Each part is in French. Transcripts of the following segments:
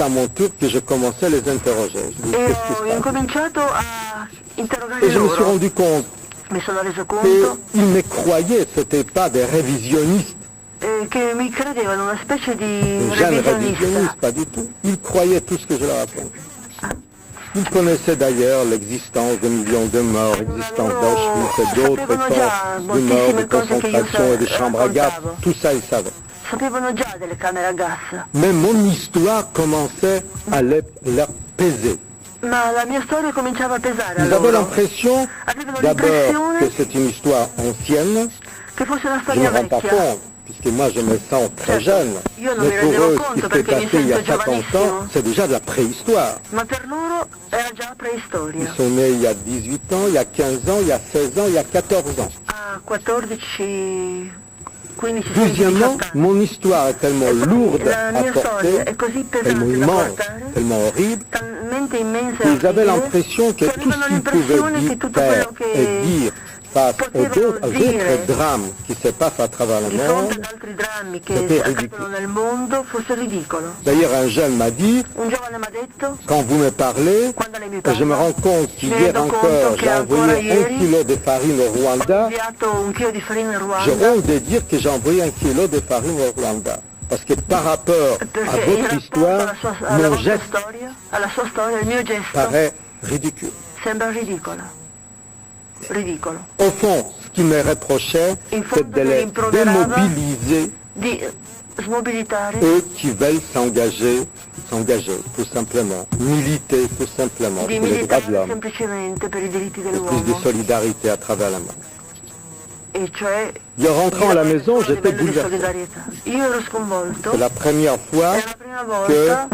à mon tour que je commençais à les interroger. Je dis, E qu'est-ce qui ho se passe? incominciato a interrogare Et je me suis loro. rendu compte Mi sono reso conto qu'ils me croyaient, ce n'étaient pas des révisionnistes, che mi credevano una specie di des jeunes révisionnistes, revisionista. pas du tout. Ils croyaient tout ce que je leur raconte. Ils connaissaient d'ailleurs l'existence de millions de morts, l'existence d'Auschwitz et d'autres camps de morts, de concentration et de chambres à gaz. Tout ça, ils savaient. Sapevano già delle camere a gas, Mais mon histoire commençait à leur peser. ma la mia storia cominciava a pesare a Ils avaient loro. l'impression, Avevano d'abord, que l'impressione c'est une histoire ancienne. che fosse una Je ne me storia rends pas vecchia. compte, puisque moi je me sens très jeune. Io non Mais mi pour rendevo eux, ce conto qui s'est perché mi passé il y a sento 50 ans, giovanissimo. c'est déjà de la préhistoire. Ma per loro era già Ils preistoria. sont nés il y a 18 ans, il y a 15 ans, il y a 16 ans, il y a 14 ans. A 14, 15, 16, Deuxièmement, 18 anni. mon histoire est tellement lourde La à mia storia porter, è così tellement pesante da immense, portare, tellement horrible, talmente immensa e qu'ils avaient orribile, l'impression que che tout ce avevano qu'ils pouvaient l'impressione che tutto faire quello et che dire face aux potevano autres dire drames qui se passent à travers le di fronte monde. ad altri drammi C'était che ridicolo. accadono nel mondo fosse ridicolo. D'ailleurs, un jeune m'a dit, Un giovane mi ha detto, quand vous me parlez, quando lei mi je me parla, rends compte mi qu'hier rendo encore, conto j'ai che ancora envoyé 1 ieri kilo de farine au ho Rwanda. inviato un chilo di farina in J'ai Ruanda, honte de dire que j'ai envoyé 1 kilo de farine au Rwanda. Parce que par rapport à perché in votre rapporto histoire, alla mon vostra geste storia, alla sua storia, il mio gesto paraît ridicule. sembra ridicolo. Ridicolo. Au fond, ce qui me reprochait, In c'est fondo de mi les rimproverava démobiliser, di smobilitare eux qui veulent s'engager, tout simplement, militer tout simplement di pour les droits de militare l'homme, semplicemente per i diritti et plus de dell'uomo, solidarité à travers le monde. e cioè En rentrant à la maison, a j'étais livello di bouleversé. solidarietà. Io ero sconvolto, C'est la première fois è la prima volta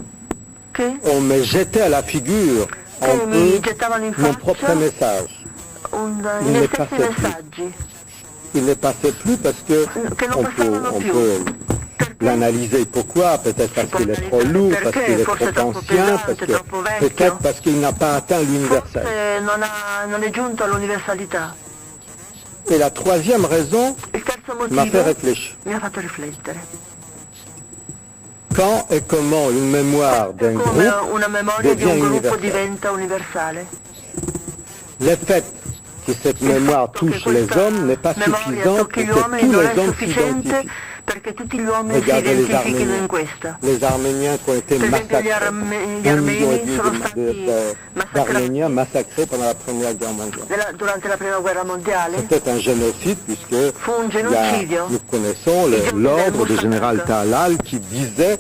che qu'on me jetait à la figure un mi peu gettavano in mon propre faccia message. i Il miei ne stessi passait plus. messaggi, Il ne passait plus parce que che non on passavano peut più. Perché? l'analyser. Pourquoi? Peut-être parce qu'il est trop lourd, parce qu'il est Forse trop troppo ancien, pesante, parce que troppo vecchio. peut-être parce qu'il n'a pas atteint l'universel. Forse non è giunto all'universalità. Et la troisième raison Il terzo m'a fait motivo réfléchir. mi ha fatto riflettere. Quand et comment une mémoire d'un Come groupe una memoria di devient un gruppo universelle? diventa universale. Le fait que cette mémoire touche les hommes n'est pas memoria suffisant pour tocchi gli que uomini tous non les è hommes sufficiente s'identifient. perché tutti gli uomini si Regardez les identifichino in Arméniens. questa. Les Arméniens qui ont été Per esempio gli, massacrés. gli 1,5 million armeni sono stati d'Arméniens massacrati massacrés pendant la Première Guerre mondiale. durante la prima guerra mondiale. C'était un génocide puisque Fu un il y a- genocidio. nous connaissons l'ordre du général Talal qui disait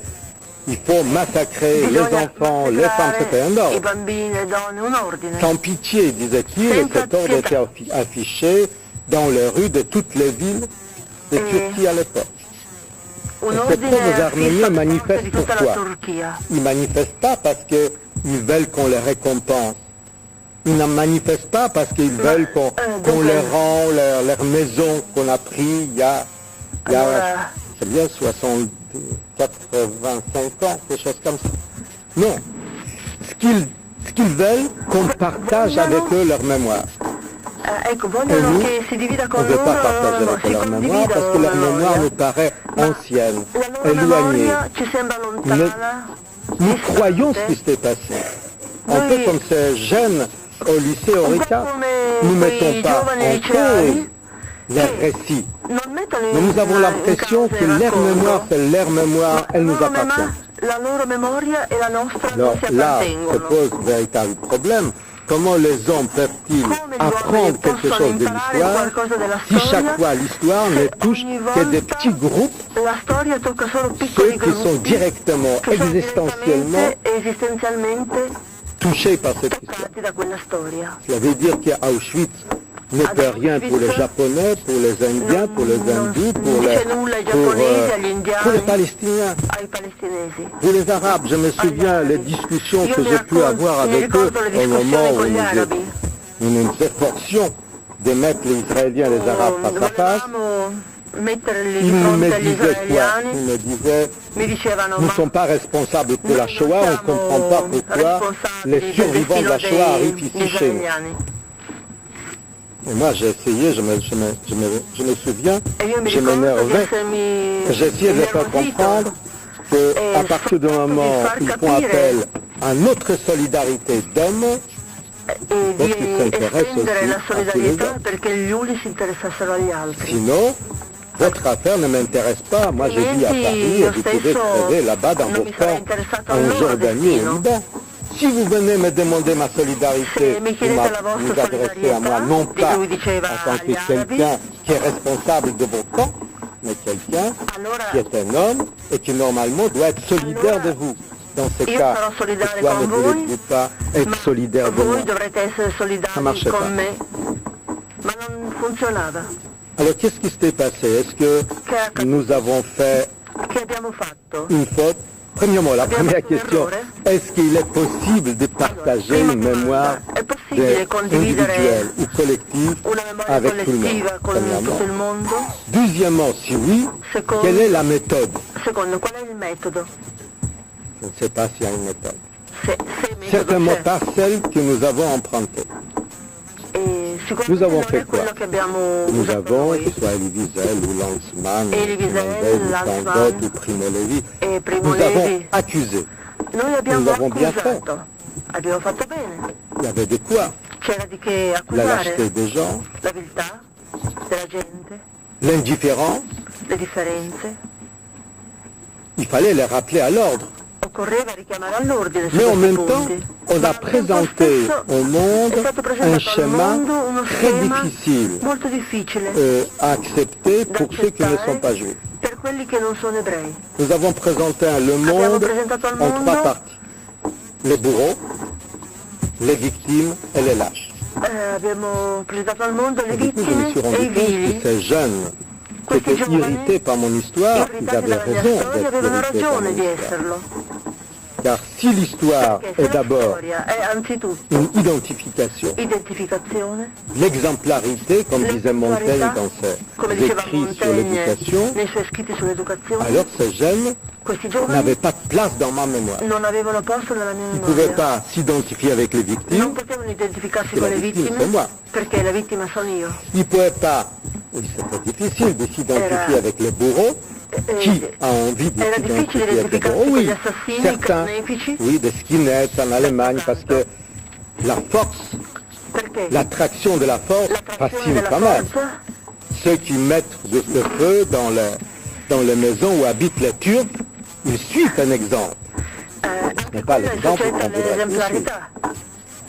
il faut massacrer les Bisogna enfants, les femmes, c'était un massacrare i ordre. bambini e le donne, un ordine. Sans pitié, disait-il, et Senza cet ordre était pietà. affiché dans les rues de toutes les villes de Turquie à l'époque. Un Et ces ordine pauvres Arméniens fisso di manifestent tutta la pourquoi? Turchia. Ils ne manifestent pas parce qu'ils veulent qu'on les récompense. Ils ne manifestent pas parce qu'ils veulent qu'on donc, leur rend leur maison qu'on a pris il y a Allora, c'est bien 60, 85 ans, quelque chose comme ça. Non. Ce qu'ils veulent, qu'on partage avec eux leur mémoire. Ecco, vogliono nous, che si divida On con ne veut loro, pas partager avec si leur mémoire parce que leur condividono la mémoire nous memoria. paraît ancienne, La loro éloignée. memoria ci sembra lontana. Nous croyons ce qui s'est passé. Un peu comme ces jeunes au lycée Un po' Orica. come Nous ne quei mettons pas giovani en liceali cause leurs récits. non mettono Mais nous avons l'impression que leur mémoire, c'est leur mémoire, elle nous appartient. La loro memoria e la nostra non Alors si là se appartengono. pose un véritable problème. Comment les hommes peuvent-ils Come gli apprendre uomini quelque possono chose de imparare l'histoire qualcosa della si storia chaque fois l'histoire ne se touche ogni que des volta petits groupes, la storia tocca solo ceux piccoli qui sont gruppi directement, che sono existentiellement direttamente e esistenzialmente touchés par cette histoire. toccati da quella storia. Ça veut dire qu'Auschwitz ne peut rien pour les Japonais, pour les Indiens, pour les hindous, non dice nulla ai giapponesi, agli indiani, pour les Palestiniens, ai palestinesi. pour les Arabes. Je me souviens les discussions que j'ai pu avoir mi avec eux ricordo le au moment discussioni où con gli arabi. nous nous efforcions de mettre les Israéliens et les Arabes face à face. Volevamo metterli di Ils me fronte agli disaient quoi? israeliani, Ils me disaient mi dicevano nous ne ma sommes pas responsables pour la noi Shoah, on ne comprend pas non siamo pourquoi les responsabili del survivants de la destino Shoah arrivent degli ici chez nous. israeliani. Et moi j'ai essayé, je me souviens, E io mi je ricordo di m'énervais, essermi j'ai essayé de les faire innervosito comprendre qu'à partir du moment où ils font appel à notre solidarité d'hommes, e Donc, di si s'intéresse estendere aussi la a solidarietà quello. perché gli uni si interessassero agli altri. sinon, votre affaire ne m'intéresse pas. Moi, je vis à Paris et vous pouvez creuser là-bas dans non vos mi sarei camps interessato en al loro Jordanie et au destino. Liban. Si vous venez me demander ma solidarité, Se mi vous chiedete la vostra vous adressez à moi, non solidarietà, di pas cui diceva en tant que agli arabi, quelqu'un qui est responsable de vos camps, mais quelqu'un allora qui est un homme et qui normalement doit être solidaire de vous. Dans ce io cas, sarò solidale pourquoi ne con voi, voulez-vous pas être ma solidaire de moi? voi dovrete essere Ça solidali marche pas. con me. Ma non funzionava. Alors, qu'est-ce qui s'est passé? Est-ce que nous avons fait Che abbiamo fatto? une faute? Premièrement, la Abbiamo première fatto un question, errore? est-ce qu'il est possible de partager prima une mémoire domanda, è possibile condividere individuelle ou collective una memoria avec tout le monde? collettiva con Premièrement. tutto il mondo? Deuxièmement, si oui, Secondo, quelle est la méthode? secondo, qual è il metodo? Je ne sais pas s'il y a une méthode. Se il metodo Certainement c'è. pas celle que nous avons empruntée. E sicuramente Nous avons non fait è quello quoi? che abbiamo Nous usato avons, noi. que ce soit Elie Wiesel ou Lanzmann, Elie Wiesel, Simondel, ou Lanzmann Tandot ou Primo Levi, e Primo nous avons Levi. accusé. Noi abbiamo Nous avons bien accusato. Abbiamo fatto bene. Il y avait de quoi? C'era di che La lâcheté accusare. des gens, La viltà della gente, l'indifférence, le differenze. il fallait les rappeler à l'ordre. Occorreva richiamare all'ordine su Mais en questi même temps, punti. on Ma a al tempo présenté stesso au monde è stato un presentato al schéma mondo uno très schema difficile molto difficile à accepter da pour ceux qui ne sont pas accettare juifs. per quelli che non sono ebrei. Nous avons présenté le Abbiamo monde presentato al en mondo trois parties. Les bourreaux, les victimes et les lâches. abbiamo presentato al mondo le Et du coup, je me vittime suis e rendu i compte que vili. ces jeunes qui Questi étaient giovani, irrités par mon histoire, ils irritati avaient dalla mia raison storia, d'être avevano irrités par ragione mon di histoire. esserlo. Car si l'histoire Perché se est la d'abord storia è anzitutto une identification, identificazione, l'exemplarité, comme disait Montaigne dans ses come diceva écrits sur Montaigne l'éducation, nei suoi scritti sull'educazione, alors ces jeunes questi giovani n'avaient pas de place dans ma mémoire. non avevano posto nella mia Ils ne pouvaient memoria. pas s'identifier avec les Non victimes, potevano identificarsi Che con la le vittima vittime sono moi. perché la vittima sono io. ils ne pouvaient pas, oui c'était difficile de s'identifier Era- avec les bourreaux, qui a envie de Era difficile s'identifier avec les identificarsi bourreaux? con Oui, gli assassini, i certains, carnefici, oui, des skinheads en Allemagne, parce que la force, perché l'attraction de la force l'attrazione fascine della quand même. forza, Ceux qui mettent de ce feu dans les maisons où habitent les Turcs, ils suivent un exemple. anche pas quella è l'esempio soggetta qu'on voudrait all'esemplarità.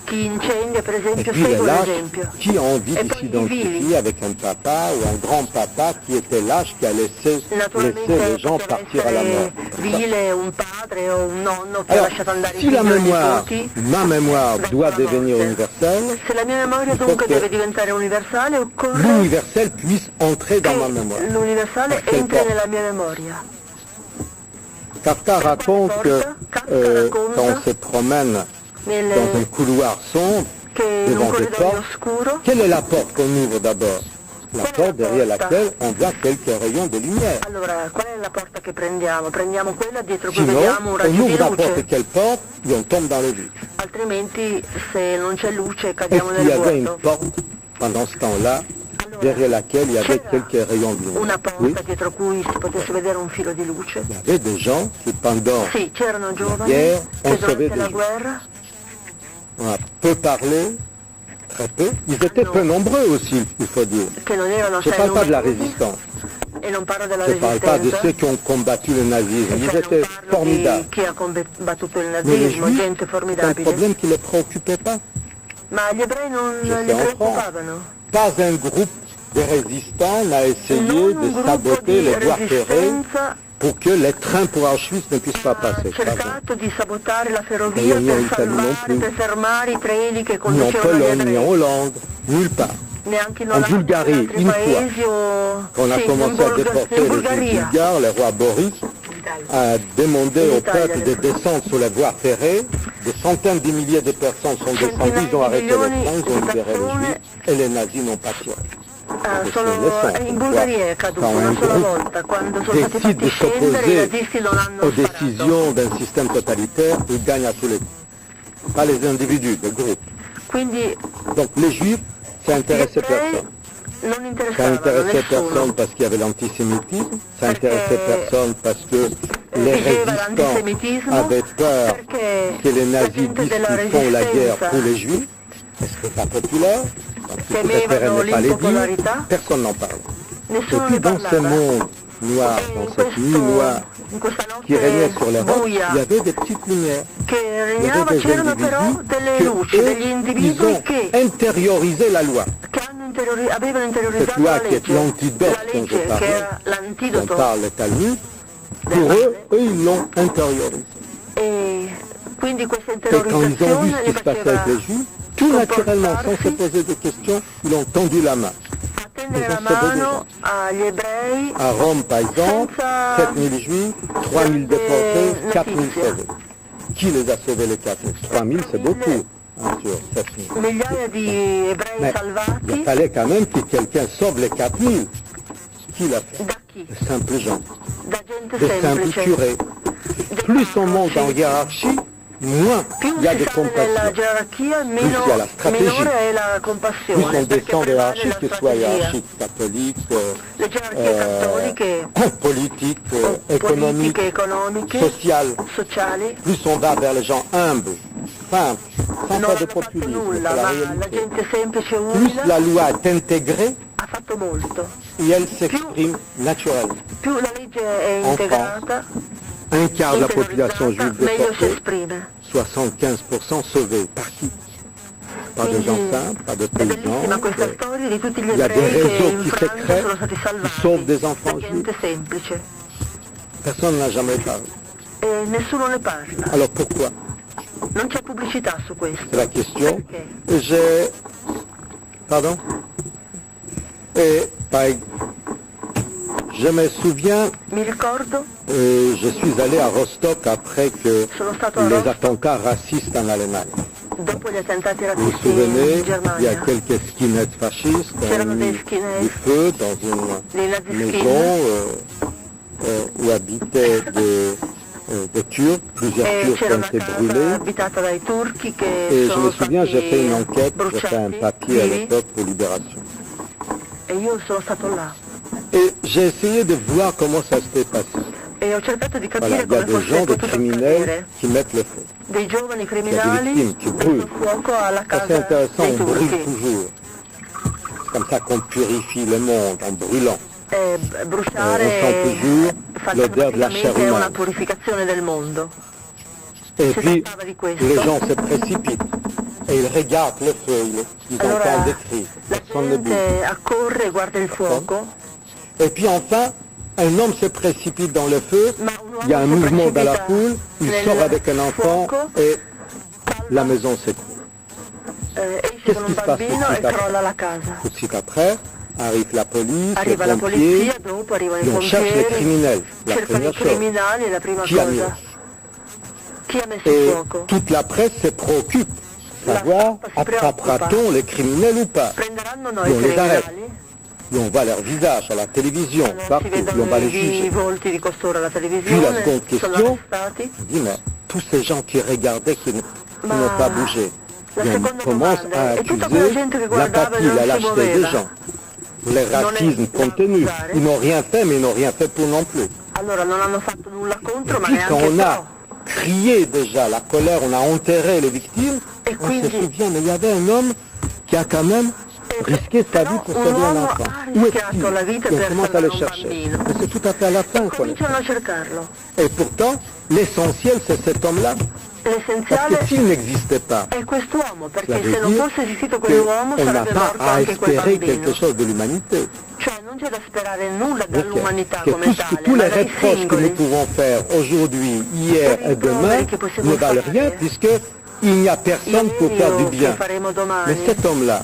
Chi incendia, per Et esempio, puis les segue lâches, l'esempio. qui ont envie E de poi i s'identifier vili, avec un papa ou un grand-papa qui était lâche, qui a laissé naturalmente les gens poteva partir à la mort. essere vile, un padre o un nonno che ha Alors, lasciato andare i si la figli o i mémoire, nipoti. ma mémoire verso doit la devenir morte. universelle, Se la mia memoria il faut dunque che deve diventare universale, occorre l'universel puisse entrer dans ma che mémoire. l'universale Quel entri porte. nella mia memoria. Kafka raconte que quand on se promène dans un Nel, couloir sombre, che in un devant des corridoio portes, oscuro, quelle est la porte qu'on ouvre d'abord? La porte derrière laquelle on voit quelques rayons de lumière. allora qual è la porta che prendiamo? Prendiamo quella dietro cui Sinon, vediamo un on raggio di ouvre n'importe luce, quelle porte et on tombe dans le vide. altrimenti se non c'è luce Est-ce cadiamo qu'il y nel avait une vuoto. porte pendant ce temps-là, Allora, derrière laquelle il y avait c'era quelques rayons de lumière? una Oui, porta dietro cui si potesse vedere un filo di luce? il y avait des gens qui pendant Sì, c'erano giovani guerre, on che sauvait durante la des guerra on a peu parlé, très peu. Ils étaient peu nombreux aussi, il faut dire. che non erano Je ne assai parle pas de la numerosi, résistance. e non parlo della Je ne parle pas de resistenza, ceux qui ont combattu le nazisme. cioè Ils non étaient parlo di formidables. chi ha combattuto il Mais les nazismo, juifs, gente c'est un formidabile, problème qui ne les préoccupait pas. ma gli ebrei non Je li sais en France. preoccupavano. Pas un groupe de résistants n'a essayé Non de un gruppo saboter di les voies ferrées resistenza pour que les trains pour Auschwitz ne puissent pas ha passer. Pas vrai. cercato di sabotare la ferrovia Ni per en Italie non salvare, più. per fermare i treni che Ni en conducevano gli Pologne, ni en ebrei. Hollande, nulle part. Neanche in En Olanda, Bulgarie, in altri une paesi o Quand on a sì, commencé à déporter in les Bulgaria. Bulgares, le roi Boris a demandé au Italia, peuple de descendre sur les voies ferrées. Des centaines de milliers de personnes sont descendues, ils ont arrêté les trains, ils ont libéré les juifs et les nazis n'ont pas tiré. Solo in Bulgaria è caduto Quand un una sola groupe volta, quando sono stati décide de fatti scendere i s'opposer nazisti non hanno aux sparato. décisions d'un système totalitaire, il gagne à tous les coups. Pas les individus, les groupes. Quindi Donc les juifs, ça gli intéressait ebrei personne. non Ça interessavano intéressait nessuno. personne parce qu'il y avait l'antisémitisme, ça intéressait personne parce que les vigeva résistants l'antisemitismo avaient peur perché que les la nazis gente disent della qu'ils font la guerre resistenza pour les juifs? Est-ce que c'est pas populaire? Donc, ils préféraient temevano ne pas les dire, l'impopolarità, personne n'en parle. Et nessuno puis ne dans ce parlava. monde noir, E dans cette nuit noire in questa qui régnait notte sur les rocs, il y buia avait des petites lumières. che Il y regnava, avait des c'erano però individus delle que luci, eux, degli ils individui ont intériorisé la loi. che avevano Cette interiorizzato loi la qui est legge, l'antidote la dont je legge che parlais, era dont l'antidoto. parle le Talmud, pour eux, ils l'ont intériorisé. E quindi questa Et quand ils ont vu interiorizzazione ce li qui se passait faceva avec les Juifs, tout naturellement, sans se comportarsi, poser de questions, ils ont tendu la main. tendere la mano agli ebrei À Rome, par exemple, senza 7000 Juifs, 3000 déportés, 4000 sauvés. Qui les a sauvés les 4000? 3000, c'est beaucoup, hein, sur 7000. migliaia di ebrei Mais il salvati. fallait quand même que quelqu'un sauve les 4000. Qui l'a fait? Da chi? De simples gens, Da gente de simples semplice. curés. Plus on monte en hiérarchie, moins Più il y a si de sale nella compassion. gerarchia, Plus il y a la stratégie. minore è la Plus compassione, on perché descend des prevale hiérarchies, la que ce soit strategia. hiérarchie catholique, Le gerarchie cattoliche, politique, o économique, politiche, economiche, sociale. sociali, Plus on va vers les gens humbles, simples, sans non faire de hanno fatto populisme, nulla, c'est la ma la réalité. gente semplice e Plus umile la loi est intégrée ha fatto molto. et elle s'exprime naturellement. Più la legge è En integrata, Un quart de la population interiorizzata, juive meglio si déportée, esprime. 75% sauvés. Par qui? Pas de gens simples, pas de È bellissima paysans. questa storia di tutti gli Il y a des ebrei che réseaux in qui se Francia créent, sono stati qui salvati sauvent des da enfants gente juifs. semplice. Personne n'a jamais parlé. E nessuno ne parla. Alors pourquoi? Non c'è pubblicità su questo. C'est la question. Perché? J'ai... Pardon? Et je me souviens, Mi ricordo, je suis allé à Rostock après que sono stato a les Rostock attentats racistes en Allemagne. dopo gli attentati Vous vous razzisti souvenez, in il y a Germania. quelques skinheads fascistes qui ont C'erano mis dei skinhead, du feu dans une dei nazi maison skin, où habitaient des Turcs. Plusieurs e Turcs c'era ont una été casa brûlés. abitata dai turchi che Et je sono me souviens, j'ai fait une stati enquête, j'ai fait un bruciati, papier à vivi, l'époque pour Libération. e io sono stato là. Et j'ai essayé de voir comment ça s'était passé. E ho cercato di Voilà, capire il y a come des fosse gens, des potuto criminels accadere. qui mettent le feu. Dei giovani Il y a criminali des victimes qui mettono brûlent. fuoco alla Ça c'est casa intéressant, dei on brûle turchi. toujours. C'est comme ça qu'on purifie le monde, en brûlant. Bruciare on sent toujours l'odeur de la chair praticamente è una umane. purificazione del mondo. Et Si puis, trattava di questo. les gens se précipitent et ils regardent le feu, ils Allora, entendent des cris, la personne ne bouge. gente accorre e guarda il fuoco, Et puis enfin, un homme se précipite dans le feu, ma un uomo il y a un si mouvement dans la precipita foule, il nel sort avec un enfant fuoco, et la maison s'écroule. esce Qu'est-ce con qui un se passe bambino tout de e suite après? crolla la casa. Tout de suite après, arrive la police, Arriva les la pompiers, polizia, dopo arrivano i et on cherche les pompieri, criminels, la cercano i première chose. criminali e la prima Qui a mis? cosa. Chi ha messo il Et fuoco? toute la presse se préoccupe, La savoir stampa si preoccupa. attrapera-t-on les criminels ou pas. Prenderanno Et noi on i les arrête. criminali? Et on voit leur visage à la télévision, Non si partout, et on vedono va les i juger. volti di costoro alla Puis la televisione, seconde sono question, arrestati. je dis, mais tous ces gens qui regardaient, qui Ma n'ont pas bougé, la et on seconda commence domanda à è tutta quella accuser gente che guardava e l'apathie, non la si lâcheté des muoveva. gens, le racisme da contenu. accusare. Ils n'ont rien fait, mais ils n'ont rien fait pour non plus. Allora non hanno fatto nulla contro, Et ma puis quand neanche on a pro. crié déjà la colère, on a enterré les victimes, Et on se quindi- souvient, mais il y avait un homme qui a quand même risqué sa vie pour un sauver un uomo enfant. ha Où rischiato est-il? la vita Et on per commence à salvare le un chercher. bambino. Mais c'est tout à fait à la fin qu'on le Cominciano a cercarlo. Et pourtant, l'essentiel, c'est cet homme-là. Parce L'essenziale que s'il n'existait pas, è quest'uomo, perché ça veut se non dire fosse esistito quell'uomo qu'on n'a sarebbe pas morto à anche quel espérer bambino. quelque chose de l'humanité. Cioè non c'è da sperare nulla Ok. dall'umanità Que come tale, tous ma les dai reproches que nous singoli. pouvons faire aujourd'hui, hier et demain ne valent rien puisqu'il n'y a personne pour faire du Io che bien. faremo Mais domani cet homme-là,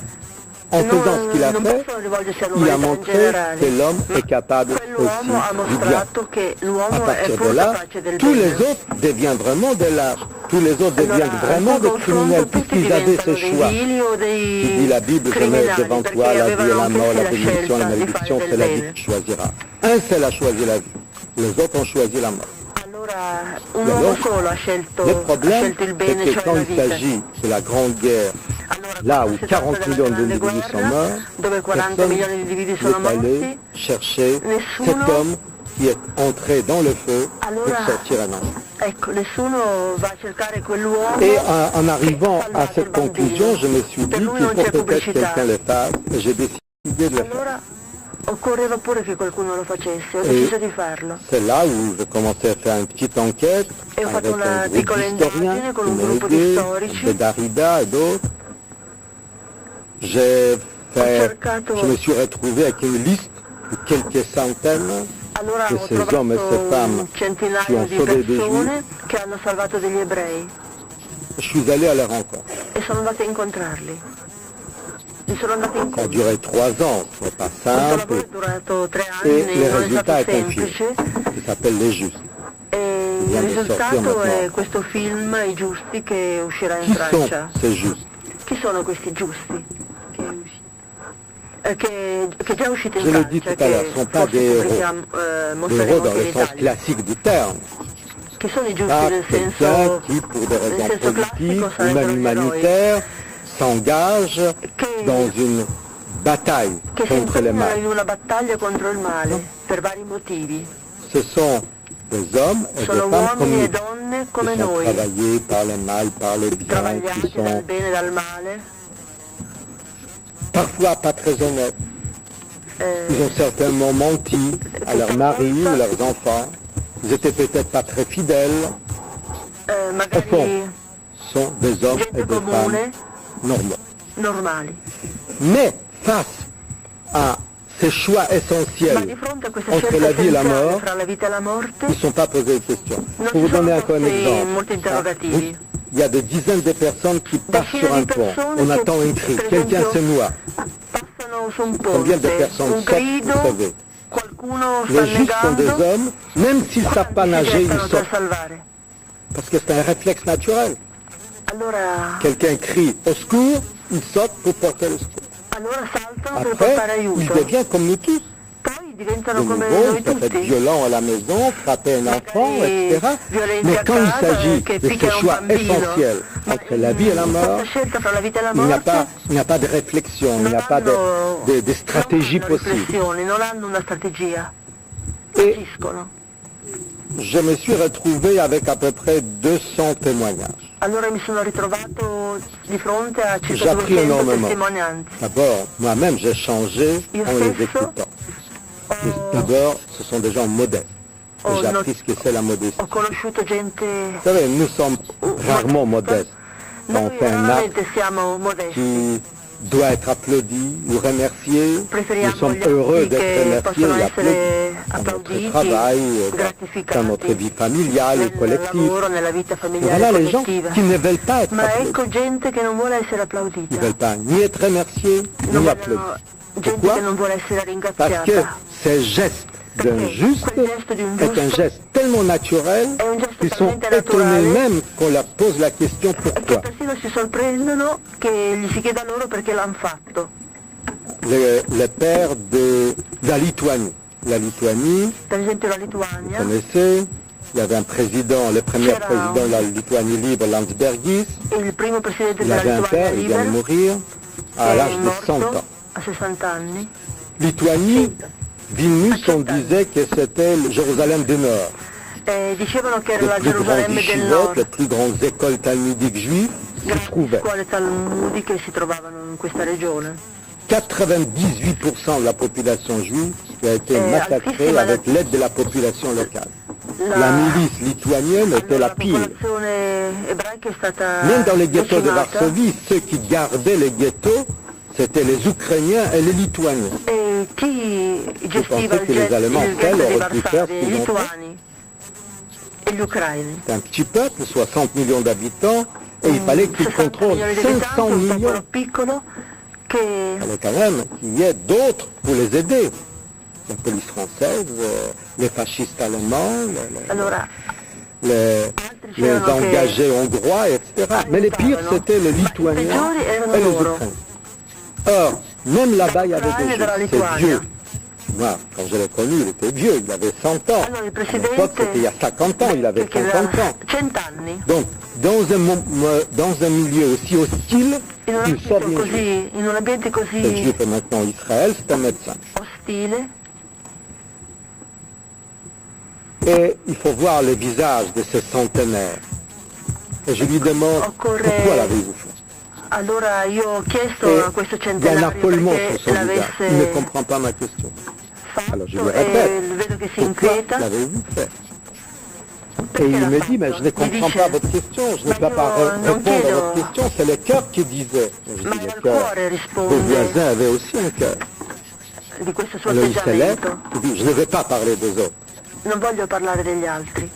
en faisant ce qu'il a non fait, possono rivolgersi il a all'umanità in montré generale. que l'homme est capable Quell'uomo ha aussi du bien. mostrato che À l'uomo è partir de pur là, capace del tous les bene. autres deviennent vraiment des lâches. Tous les autres deviennent Allora, vraiment al des confronto criminels tutti puisqu'ils avaient diventano ce dei choix. vili o Tu dis dei la Bible, je mets criminali devant perché toi la vie et avevano la mort, anche la la bénédiction, la scelta di malédiction, fare c'est del la vie bene. que tu choisiras. Un seul a choisi la vie. Les autres ont choisi la mort. Allora un Et uomo alors, solo ha le scelto problème, il c'est bene, que cioè quand la il vita. s'agit de la grande guerre, Allora, là quando où si tratta 40 della millions grande d'individus sont guerra, morts, dove 40 personne milioni di individui sono n'est allé morti, chercher Nessuno cet homme qui est entré dans le feu pour Allora, sortir un enfant. ecco, nessuno va a cercare quell'uomo. Et en arrivant per à salvare il cette conclusion, bambino. je me suis Per dit lui qu'il non faut c'è peut-être pubblicità. quelqu'un le fasse, et j'ai décidé de le faire. Allora occorreva pure che qualcuno lo facesse, ho Et deciso di farlo. c'est là où je commençais à faire une petite enquête E ho avec fatto una un groupe piccola d'historiens indagine con qui un m'ont gruppo di aidé, storici. de Derrida et d'autres. Je me suis retrouvé avec une liste de quelques centaines Allora de ho ces hommes et trovato ces femmes un qui centinaio ont di sauvé des persone che hanno salvato degli ebrei Je suis allé à leur rencontre. e sono andata a incontrarli. Mi sono andata Ça a incontro. duré 3 ans, ce n'est pas Questo lavoro simple. è durato 3 Et anni, le non è résultat stato est un film semplice. qui s'appelle Les Justes. E il Viene di risultato sortire è maintenant. questo film, I Giusti, che uscirà in Qui sont Francia. ces justes? Chi sono questi giusti? Che già è uscito in Je l'ai dit Francia, tout à l'heure, che ce ne sont pas forse des héros. pubblichiamo, Des mostreremo héros dans anche in le sens Italia. classique du terme. Che sono i giusti Pas nel quelqu'un senso, qui, pour des nel raisons senso politiques classico ou sarebbero même gli eroi humanitaires, s'engage dans une bataille che si contre le impegnano mal. in una battaglia contro il male per vari motivi. Ce sont des hommes et des Sono femmes comme uomini nous, e donne qui come sont noi, travaillés par le mal, par le bien, qui travagliati dal sont bene e dal male. parfois pas très honnêtes. Ils ont certainement menti à leurs maris ou leurs enfants. Ils étaient peut-être pas très fidèles. Au fond, Magari ce sont des hommes et gente des femmes comune, normaux. normali. Mais face à ces choix Ma di essentiels fronte a queste entre scelte la vie et la essenziali mort, fra la vita e la morte, ils ne sont pas posés de questions. non Pour vous ci sono donner encore un posti exemple, molti interrogativi. il y a des dizaines de personnes qui passent Decine sur un di pont. persone On che, attend un cri. per Quelqu'un esempio, se noie. Passano su un Combien de ponte, personnes un sautent, vous grido, savez? qualcuno sta Les justes sont des negando, hommes, même s'ils ne savent pas quanti si nager, ils gettano per sautent. salvare. Parce que c'est un réflexe naturel. Allora, Quelqu'un crie au secours, il saute pour porter le secours. allora saltano per Après, portare il aiuto. devient comme nous tous. Poi diventano De come nouveau, noi il peut être tutti. violent à la maison, frapper un enfant, Magari etc. violenti Mais a quand il casa, s'agit che de ces picchiano un choix bambino. essentiels Ma entre la vie et la in mort, questa scelta fra la vita e la il n'y a morte pas, il n'y a pas de réflexion, il non n'y a pas hanno, de stratégie non hanno possible. riflessioni, non hanno una strategia, Et agiscono. je me suis retrouvé avec à peu près 200 témoignages. Allora mi sono ritrovato di fronte a circa J'appris 200 énormément. testimonianze. D'abord, moi-même, j'ai changé Io en les stesso écoutant. ho, D'abord, ce sont des gens modestes. Et Oh, j'ai non. appris ce que c'est la modestie. ho conosciuto gente, Vous savez, nous sommes rarement modestes. Quand on noi fait un acte raramente siamo modesti, qui doit être applaudi ou remercié, nous preferiamo sommes gli heureux atti d'être che remerciés possono et applaudis essere dans notre applauditi, travail, dans gratificati notre vie familiale et nel collective. lavoro, nella vita familiare Voilà les gens collettiva. qui ne veulent pas être Ma applaudis. ecco gente che non vuole essere Ils applaudita, ne veulent pas ni être remerciés, non ni vogliono, applaudis. gente Pourquoi? che non vuole essere Parce que ringraziata. ces gestes d'un Perché juste quel gesto di un est un giusto geste tellement naturel è un gesto qu'ils sont talmente étonnés naturale même qu'on leur pose la question che pourquoi. persino si sorprendono che gli si chieda loro perché l'hanno fatto. Le père de la Lituanie. La Lituanie, Per esempio la vous Lituania, connaissez, il y avait un président, le premier C'era président de la Lituanie libre, Landsbergis. il primo presidente Il della avait un Lituania père, il vient de libera, mourir à che l'âge è de 100 morto ans. a 60 anni. Lituanie, Vilnius, on disait que c'était le Jérusalem du Nord. Dicevano che era Les la plus grands Gerusalemme del yeshivot, les Nord, plus grandes écoles talmudiques juives s'y grandi trouvaient. scuole talmudiche si trovavano in questa regione. 98% de la population juive a été massacrée altissima avec l'aide de la population locale. La La, milice lituanienne était allora, la la pire. popolazione ebraica è stata Même dans les ghettos de decimata Varsovie, ceux qui gardaient les ghettos, c'était les Ukrainiens et les Lituaniens. e chi gestiva pensez que les Allemands, il ghetto di auraient pu faire Varsavia, ce i qu'ils ont lituani e gli ucraini. C'est un petit peuple, 60 millions d'habitants, et il fallait qu'ils 60 contrôlent milioni di 500 abitanti, un millions. popolo piccolo che Il fallait quand même qu'il y ait d'autres pour les aider. La police française, les fascistes allemands, allora les c'erano che engagés hongrois, etc. Mais les pires, c'était les Lituaniens peggiori erano et les loro. Ukrainiens. Or, même là-bas, il y avait des L'Ucraina e della juifs, c'est Lituania. vieux. Moi, quand je l'ai connu, il était vieux, il avait 100 ans. Allora il À presidente l'époque, c'était il y a 50 ans, il avait che 50 aveva ans. 100 anni, Donc, dans un milieu aussi hostile, in un il sort ambiente d'une juif. così, in un ambiente Le così juif est maintenant Israël, c'est un médecin. ostile, Et il faut voir le visage de ce centenaire. Et je lui demande, pourquoi l'avez-vous fait? Allora io ho chiesto a questo Il y a un centenario affolement sur perché son visage. Il ne l'avesse comprend pas ma question. Alors je lui fatto e répète, vedo che si pourquoi inquieta. l'avez-vous fait? Et Perché il l'ha me fatto? dit, mais je ne Mi comprends dice, pas votre question, je ne ma peux pas io non répondre à chiedo, votre question, c'est le cœur qui disait. Je ma dis, è le il cœur, cuore vos risponde voisins avaient aussi un cœur. di questo suo Alors il se lève, atteggiamento. il dit, je ne vais pas parler des autres. Non voglio parlare degli altri.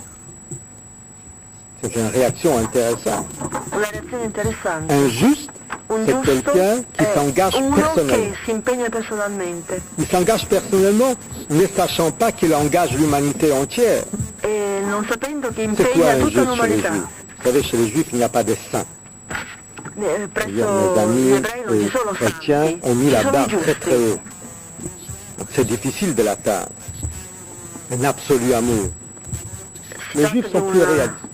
C'est une réaction intéressante. Una reazione interessante. Un juste, Un c'est giusto quelqu'un qui è s'engage uno personnellement. che si impegna personalmente Il s'engage personnellement, ne sachant pas qu'il engage l'humanité entière. e non sapendo che C'est quoi impegna un tutta juste chez les l'umanità. juifs? Vous savez, chez les juifs, il n'y a pas de saints. Presso Mes gli amis ebrei non ci sono chrétiens santi, ont mis ci la sono i barre très très giusti. haut. Donc, c'est difficile de l'atteindre. Un absolu amour. Si Les tratta juifs di sont plus una- réalistes.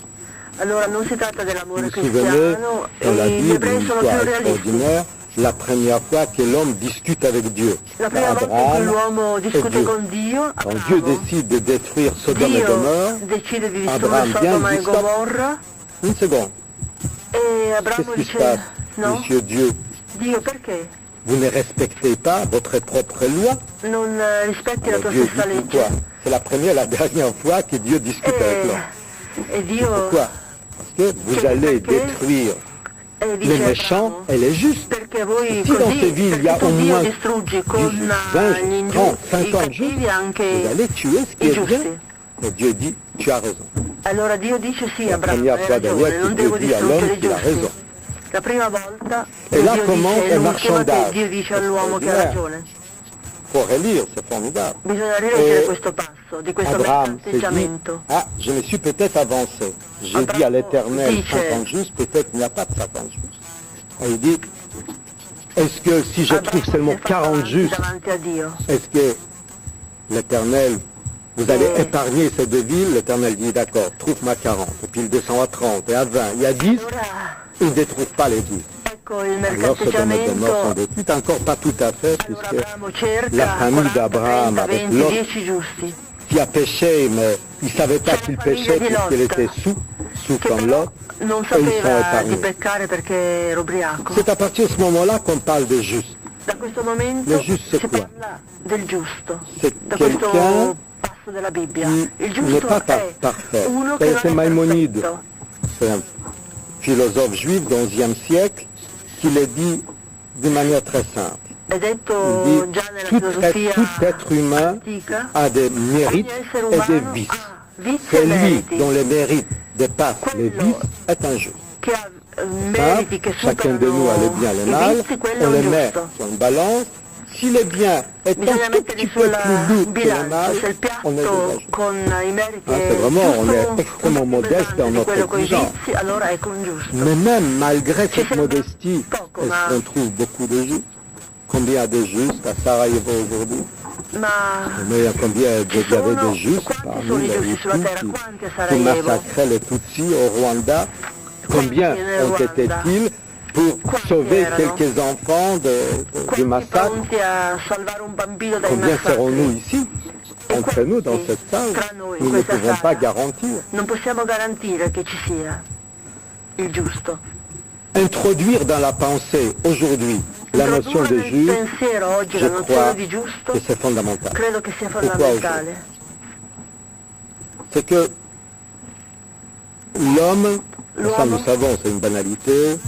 Allora non si tratta Vous dell'amore vous souvenez, cristiano dans la e gli Bible, ebrei une sono histoire più realisti. extraordinaire, la première fois que l'homme discute avec Dieu. La prima volta in cui Abraham l'uomo et discute Dieu. con Dio, Quand Dieu Abramo, décide de détruire Sodome et Dio Gomorre, decide di distruggere Abraham vient Sodoma et e dit stop, Gomorra une seconde, e Abramo qu'est-ce qui se dice passe, no, Monsieur Dieu? Dio perché Vous ne respectez pas votre propre loi? non rispetti la Alors tua Dieu stessa dit legge? pourquoi? C'est la première et la dernière fois que Dieu discute avec l'homme. E Dio Pourquoi? Parce que vous allez détruire les dice méchants Abramo, et les justes. perché voi Si dans così, ces villes il y a perché au tu Dio moins distruggi con 10, gli 20, 30, ingiusti, i 50 justes, cattivi anche vous allez tuer ce qui i est bien. giusti. Et Dieu dit, tu as raison. Allora Dio dice sì, La Abramo, première hai fois ragione, d'ailleurs non que devo Dieu dit à distruggere l'homme i qu'il a giusti. raison. La prima volta E là Dio commence dice, è un l'ultima marchandage che Dio dice all'uomo che ha ragione. Faut relire, c'est formidable. Bisogna rileggere Et questo passo, di questo Abraham s'est dit, atteggiamento. ah, je me suis peut-être avancé. J'ai Abraham dit à l'Éternel, dice- 50 justes, peut-être il n'y a pas de 50 justes. Et il dit, est-ce que si je trouve seulement 40 justes, davanti a Dio. est-ce que l'Éternel, vous allez épargner ces deux villes? L'Éternel dit, d'accord, trouve-moi 40. Et puis il descend à 30 et à 20 et à 10, Allora, il ne détrouve pas les 10. ecco il Alors Sodome et Gomorre sont mercateggiamento. détruites, encore pas tout à fait, Allora puisque Abramo cerca la famille 40, d'Abraham 30, avec 20, Lot, 10 giusti. qui a péché, mais il ne savait pas qu'il péchait puisqu'il était sous Che comme però Lot, non et ils sont sapeva di épargnés. peccare perché era ubriaco. C'est à partir de ce moment-là qu'on parle de juste. Da questo momento Le giusto si quoi? parla del giusto, C'est da quelqu'un questo passo della Bibbia. qui Il n'est giusto pas è parfait. uno che C'est non è Maïmonide, perfetto. c'est un philosophe juif du XIe siècle, qui le dit d'une manière très simple. È detto Il dit, già nella filosofia tout être humain antica, a des mérites ogni essere et des umano vices. ha vizi e Celui meriti, dont les mérites dépassent les Quello vices est un juste. che ha Hein? meriti che Chacun de nous a le superano bien et le i mal, vizi, quello on è les un met giusto. sur une balance. Si le bien est un Bisogna tout metterli petit peu sul plus lourd que le mal, bilancio, se il on est déjà piatto juste. con i meriti Ah, è c'est vraiment, on giusto, est un extrêmement po' più modeste pesante dans di notre quello con i exigence. vizi, allora è con giusto. Mais même malgré cette sembra modestie, poco, est-ce ma- qu'on trouve beaucoup de justes? Combien de justes à Sarajevo aujourd'hui? Ma Mais combien il y avait de justes quanti parmi sono i les giusti sulla terra? Hutus Quanti a qui Sarajevo? massacraient les Tutsis au Rwanda? Combien nel ont Rwanda? été-ils pour Quanti sauver erano? quelques enfants du Quanti massacre? pronti a salvare un bambino dai Combien serons-nous massacri? ici? Entre nous, dans cette salle, Tra noi, in nous ne questa pouvons pas sala. garantir. Non possiamo garantire che ci sia il giusto. Introduire dans la pensée aujourd'hui la notion de Introdurre nel juste, pensiero oggi je la crois nozione di giusto que c'est fondamental. credo che sia Pourquoi fondamentale. C'est que l'homme, et ça nous L'uomo savons, c'est une banalité,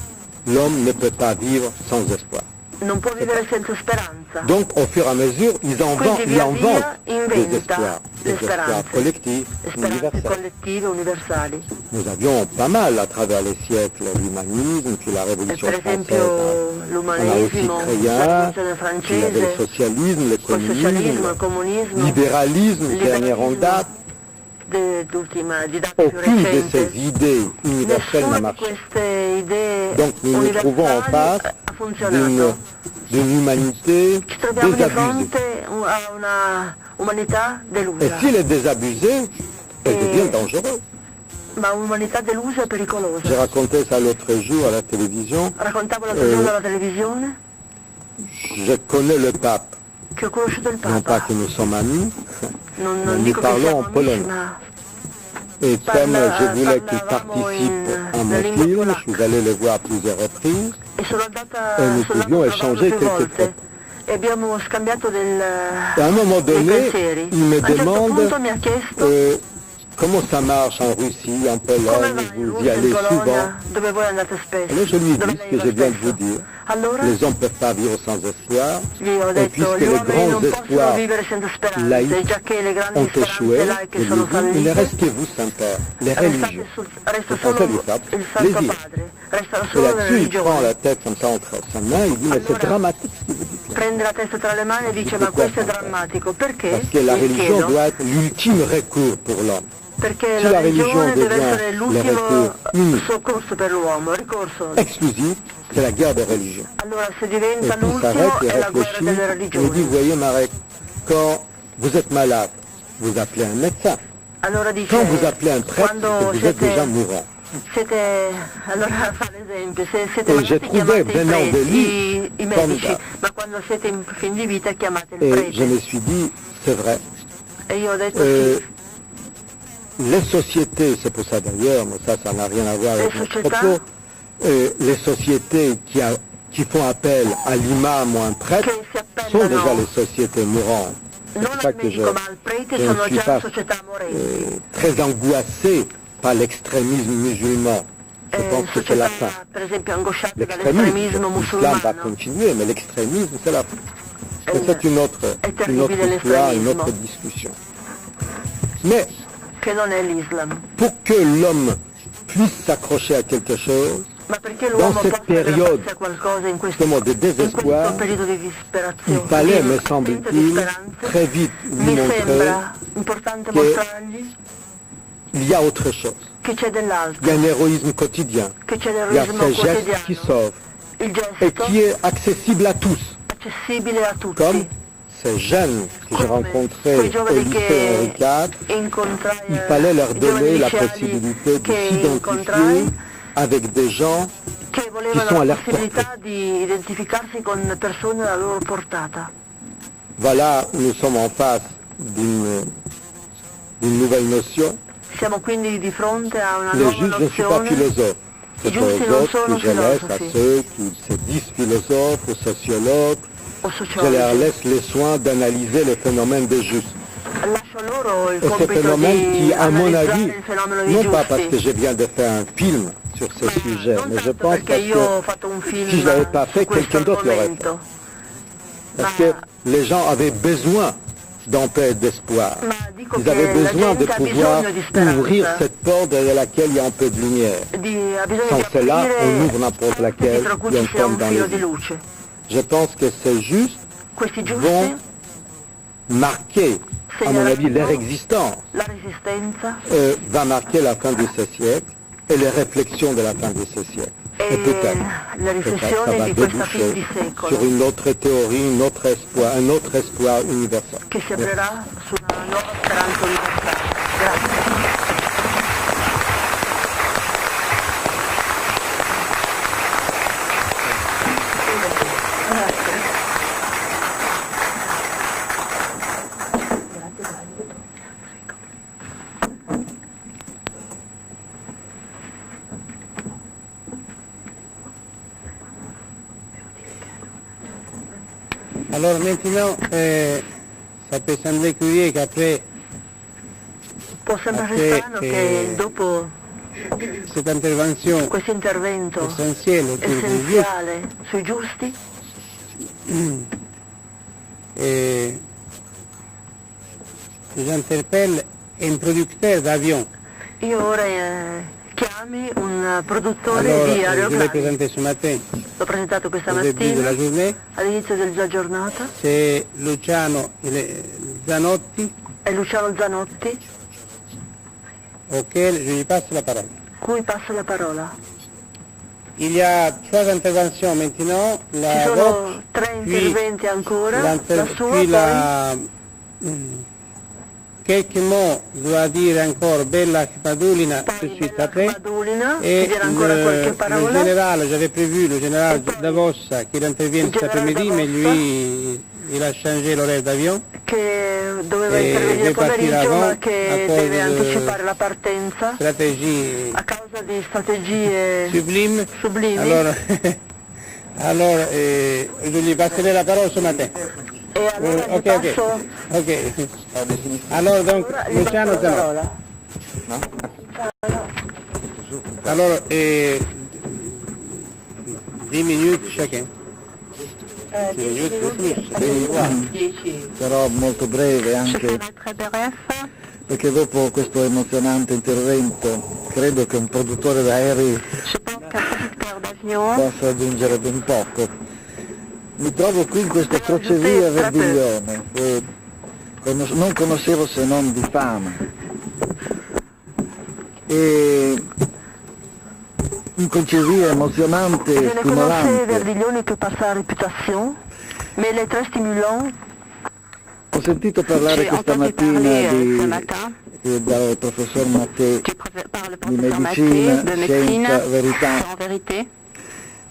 l'homme ne peut pas vivre sans espoir. non può vivere senza speranza. Donc, au fur et à mesure, il Quindi via invente via des inventa espoirs, le des espoirs speranze, collectifs, le speranze universels. collettive universali. Nous avions pas mal à travers les siècles l'humanisme, puis la E Révolution per française. esempio On a aussi l'umanesimo, créé la un, rivoluzione puis il y avait le francese, socialisme, le poi il socialismo, il communisme, comunismo, libéralisme, dernière en date. d'ultima, di data più Aucune de recente. ces idées universelles n'a Nessuna di marché. queste idee Donc nous nous trouvons en universali face ha funzionato. d'une humanité Ci troviamo di désabusée. fronte a una umanità Et delusa, s'il est désabusé, elle devient dangereuse. ma un'umanità delusa e pericolosa. J'ai raconté ça l'autre jour à la télévision. Raccontavo l'altro giorno alla televisione Je connais le pape. che ho conosciuto il Non pas Papa. que nous sommes amis, Non mais nous dico che parlons siamo en amici, Pologne. ma Et comme je voulais qu'il participe à mon film, je suis allé le voir à plusieurs reprises et nous pouvions échanger quelques propos. E abbiamo scambiato Et à un moment donné, pensieri. il me A un certo demande punto mi ha chiesto comment ça marche en Russie, en come Pologne, va in vous y Russia, in allez souvent. Polonia, dove voi andate spesso. Alors je lui Dove dis ce lei que va je viens de spesso. vous dire. Allora Les hommes ne peuvent pas vivre sans espoir. gli ho Et detto, puisque gli les uomini grands non possono espoirs vivere senza speranze, laïcs già che le grandi ont échoué, speranze je laiche lui sono dis, il ne fallite. reste que vous, Saint-Père, les religieux. Resta Le solo Français lui frappe, il Santo les îles. Padre, restano Et solo le là-dessus, il prend religioni. la tête comme ça entre sa main, il dit, mais c'est Allora, dramatique ce que vous dites là. Prende la testa tra le mani e dice, ma questo è drammatico. Perché? Parce que la Gli religion chiedo. doit être l'ultime recours pour l'homme. Perché Si la religione religione deve devient essere le l'ultimo recours unique, soccorso per l'uomo, ricorso. exclusif, c'est la guerre des religions. Allora se Et diventa puis il l'ultimo s'arrête et è la guerra réfléchit, delle et il religioni. dit, voyez Marek, quand vous êtes malade, vous appelez un médecin. Allora dice, Quand vous appelez un prêtre, c'est quando que vous êtes déjà mourant. allora fa l'esempio, se siete E malati j'ai trouvé chiamate venant de lui i medici, formidable. ma quando siete in fin di vita chiamate il Et prete. je me suis dit, c'est vrai. E io ho detto sì, Les sociétés, c'est pour ça d'ailleurs, mais ça n'a rien à voir avec Les notre sociétés. propos, les sociétés qui font appel à l'imam ou à un prêtre che si sont appellano déjà les sociétés mourantes. C'est non pour ça al que medico ma al prete, je ne sono suis già pas società morenti. très angoissé par l'extrémisme musulman. Je pense que c'est la fin. Società per esempio angosciate L'extrémisme, dall'estremismo l'islam va musulmano. continuer, mais l'extrémisme, c'est la fin. Mais c'est une autre terribile histoire, une l'estremismo. autre discussion. Mais Che non è l'Islam. pour que l'homme puisse s'accrocher à quelque chose, Ma perché dans l'uomo cette possa période aggrapparsi a qualcosa in justement de in questo désespoir, periodo di il disperazione, fallait, me di spinta di semble-t-il, speranza, très vite lui mi montrer sembra importante che mostrargli il y a autre chose. che c'è Il y a dell'altro, un héroïsme quotidien, che c'è il y a l'eroismo ce geste qui quotidiano, sauve il et gesto qui est accessible à tous. accessibile a tutti. Comme ces jeunes que j'ai Come rencontrés quei au giovani lycée Henri che IV, incontrai, il fallait leur i giovani donner la liceali possibilité de che s'identifier incontrai, avec des gens che qui volevano sont à la leur possibilità di identificarsi con persone alla loro portata. Voilà, nous sommes en face d'une nouvelle notion. Siamo quindi di fronte a una Les nuova justes, je ne suis pas nozione. philosophe. C'est I giusti aux non autres sono que je laisse, à filosofi ceux qui se disent philosophes ou sociologues, o je leur sociologi. laisse les soins d'analyser les phénomènes des justes. Lascio a loro il Et ce compito phénomène di qui, à mon analizzare avis, il fenomeno dei non pas parce que giusti. je viens de faire un film sur ce sujet, Non mais je tanto pense perché parce io ho que fatto un film si je l'avais pas fait, su questo quelqu'un d'autre l'aurait fait. argomento. Parce que les gens avaient besoin d'en paix et d'espoir. Ma dico Ils avaient che la besoin de gente ha pouvoir bisogno di speranza, ouvrir cette porte derrière laquelle il y a un peu de lumière. ha bisogno Sans di cela, aprire on ouvre n'importe laquelle, tra cui il y a ci une sia pomme un dans filo les di yeux. luce. Je pense que c'est juste Questi vont giusti marquer, à mon avis, leur existence la resistenza va marquer la fin de ce siècle et les réflexions de la fin de ce siècle. Et e peut-être le ça riflessioni va di questa fine déboucher di secolo sur une autre théorie, un autre espoir universel. che si aprirà su una nuova speranza universale. Grazie. Alors maintenant, ça peut sembler curieux qu'après Può sembrare Perché, strano che dopo cette intervention questo intervento essentielle autour des justes, essenziale sui giusti j'interpelle un producteur d'avions. io ora chiami un produttore Alors, di je l'ai aeroplani. présenté ce matin L'ho presentato questa au début de mattina la journée. all'inizio della giornata. C'est Luciano Zanotti, È Luciano Zanotti, auquel je lui passe la parole. cui passo la parola. Il y a 3 interventions maintenant, Ci la sono vôtre, 3 puis interventi ancora, la sua, puis poi la... Quelques mots doit dire encore Bella Padulina tout de suite Bella après. Badulina, Et che dirà ancora qualche le parola. général, j'avais prévu le général Et puis, Davossa qu'il intervienne le cet général après-midi, mais Davossa. lui, il a changé l'horaire d'avion. Che doveva intervenire pomeriggio ma che cause deve anticipare la partenza stratégie a causa di strategie sublimes. sublimi. Alors, je lui passerai la parole ce matin. E allora gli Ok. Alors, donc, Luciano, la c'est bon. parola. Alors, 10 minutes chacun. 10 minutes, 10. Sarò molto breve anche Très bref. perché dopo questo emozionante intervento credo che un produttore d'aerei Je pense qu'un producteur d'avion possa aggiungere ben poco. Mi trovo qui in questa crocevia Verdiglione, non conoscevo se non di fama. E une crocevia emozionante Je e ne connaissais stimolante. Verdiglione que par sa réputation, mais il est très stimulant. Ho sentito parlare J'ai questa entendu mattina parler ce di, matin dal professor Mattei par le di professeur medicina, Mattei de médecine, scienza, verità. en vérité.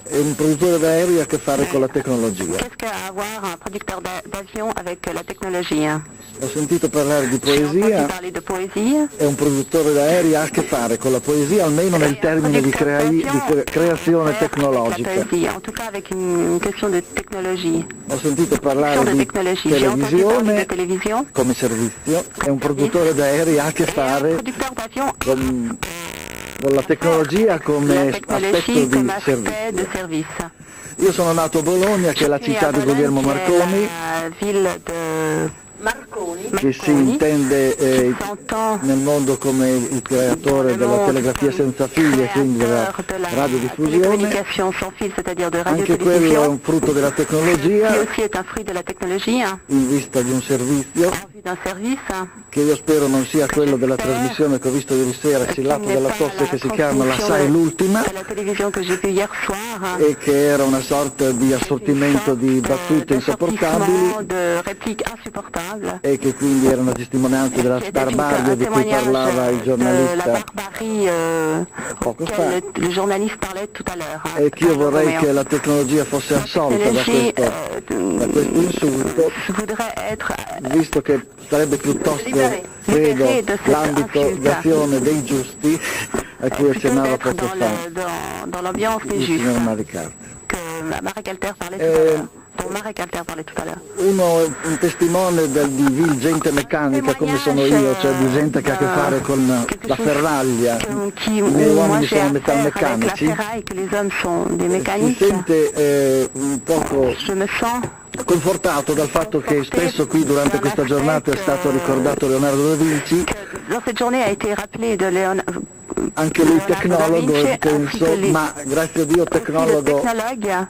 E un produttore d'aerei ha a che fare con la tecnologia. Qu'est-ce qu'a à voir un producteur d'avion avec la technologie? Ho sentito parlare di J'ai entendu poesia parler de poésie. e un produttore d'aerei ha a che fare con la poesia almeno nel termine di creazione tecnologica. La poésie, en tout cas avec une question de technologie. Ho sentito Question parlare de di technologie. J'ai entendu parler de televisione télévision. come servizio e un produttore d'aerei ha a che Et un fare producteur d'avion con la tecnologia la come aspetto technologie di comme servizio. aspect de service. Io sono nato a Bologna, che è la città di Guglielmo Marconi, La ville de Marconi. che si intende s'entend nel mondo come il creatore della telegrafia senza fili e quindi della créateur de la radiodiffusione. télécommunication sans fil, c'est-à-dire de Anche quello è radiodiffusion, un frutto della qui tecnologia aussi est un fruit de la technologie, in vista di un servizio en vue d'un service. che io spero non sia quello della trasmissione che ho visto ieri sera, Sillato della Tosse, che si chiama La Sai l'Ultima, À la télévision que j'ai vue hier soir, e che era una sorta di assortimento di battute insopportabili d'assortissement de répliques insupportables. e che quindi era una testimonianza della Qui était un barbarie di cui parlava il témoignage de la giornalista barbarie poco fa. auquel le journaliste parlait tout à l'heure. E che io vorrei che la tecnologia fosse assolta da questo insulto, Je voudrais être visto che sarebbe piuttosto, credo, l'ambito d'azione dei giusti a cui plutôt accennava d'être poco fa dans l'ambiance des il signor justes Maricardi. que Marek Alter parlait tout à l'heure. Dont Marek Alter parlait tout à l'heure. Uno è un testimone di vil gente meccanica come sono io, cioè di gente che ha a che fare con la ferraglia. I miei Moi uomini j'ai sono affaire avec la metalmeccanici. ferraille, que les hommes sont des Si mécaniques. sente un poco Je me sens confortato dal fatto che spesso qui durante questa giornata è stato ricordato Leonardo da Vinci, que dans cette journée a été rappelé de anche lui Leonardo da tecnologo, Vinci, e penso, ainsi que ma grazie a Dio aussi le tecnologo, technologue,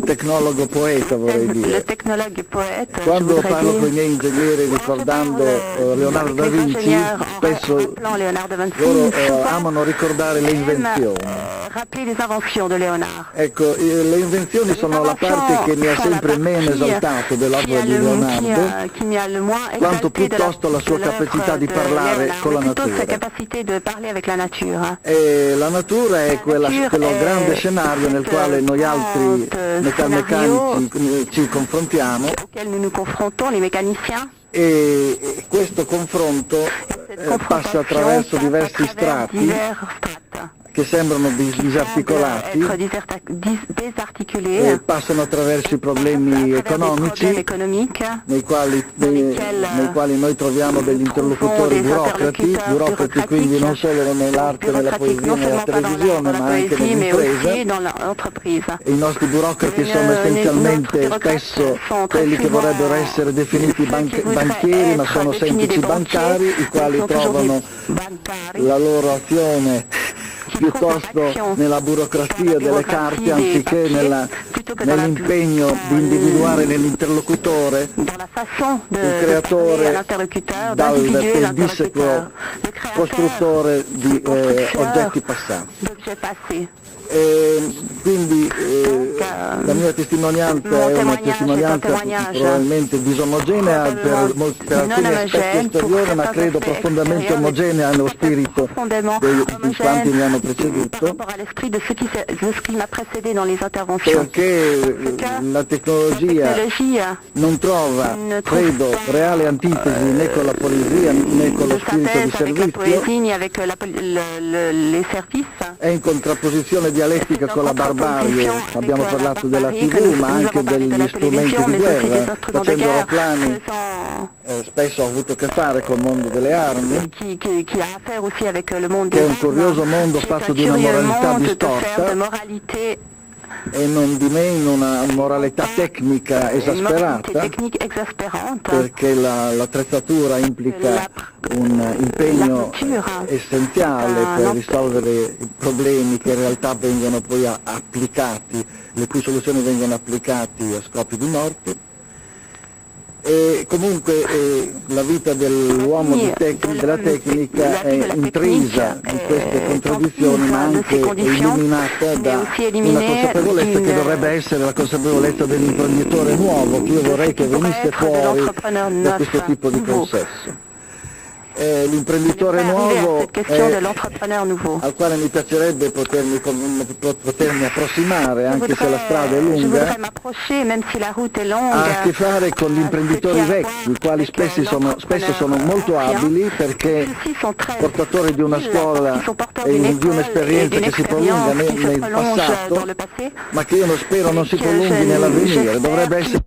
tecnologo poeta vorrei le dire. technologue poète, je Quando voudrais parlo con i dire. miei ingegneri ricordando Leonardo da Vinci, spesso Rappelant Léonard de Vinci, loro souvent amano ricordare le invenzioni. rappeler les inventions de Léonard. Ecco, le invenzioni sono la parte che mi ha sempre meno esaltato dell'opera di Leonardo, qui mi a le moins quanto exalté de piuttosto la sua de l'œuvre capacità di de parlare Léonard, con la mais plutôt sa natura. capacité de parler avec la nature. E la natura è quello grande scenario nel quale noi altri metalmeccanici ci confrontiamo, Auquel nous nous confrontons, les mécaniciens. e questo confronto passa attraverso diversi strati divers strati che sembrano disarticolati, être désarticulés, passano attraverso i problemi des economici, problèmes économiques, nei quali noi troviamo degli interlocutori burocrati quindi non solo nell'arte, nella poesia, nella televisione, ma anche nell'impresa. dans l'entreprise. E i nostri burocrati sono essenzialmente spesso quelli che vorrebbero essere definiti banchieri, ma sono semplici bancari, i quali trovano la loro azione piuttosto nella burocrazia delle carte anziché nell'impegno di individuare nell'interlocutore il creatore dal pedissequo costruttore di oggetti passati. E quindi la mia testimonianza è una testimonianza probabilmente disomogenea per alcuni aspetti esteriori, ma credo profondamente omogenea nello spirito di quanti mi hanno hanno par preceduto, rapport à l'esprit de ce qui m'a précédé dans les interventions. perché la tecnologia non trova, credo, reale antitesi né con la poesia né con lo spirito di Avec la servizio, poésie, ni avec les services. è in contrapposizione dialettica con la barbarie. Abbiamo parlato della TV, ma anche degli strumenti di guerra. Facendo aeroplani spesso ho avuto a che fare col mondo delle armi, Qui a affaire aussi avec le monde che è des un curioso mondo fatto di una moralità distorta e non di meno una moralità tecnica esasperata, technique exaspérante. perché l'attrezzatura implica un impegno essenziale per risolvere i problemi che in realtà vengono poi applicati, le cui soluzioni vengono applicati a scopi di morte. E comunque la vita dell'uomo della tecnica è intrisa di queste contraddizioni, ma anche illuminata da una consapevolezza che dovrebbe essere la consapevolezza dell'imprenditore nuovo, che io vorrei che venisse fuori da questo tipo di consesso. L'imprenditore nuovo al quale mi piacerebbe potermi approssimare, anche se la strada è lunga, ha a che fare con gli imprenditori vecchi, i quali spesso sono molto abili perché portatori di una scuola e di un'esperienza che si prolunga nel passato, ma che io non spero non si prolunghi nell'avvenire. Dovrebbe essere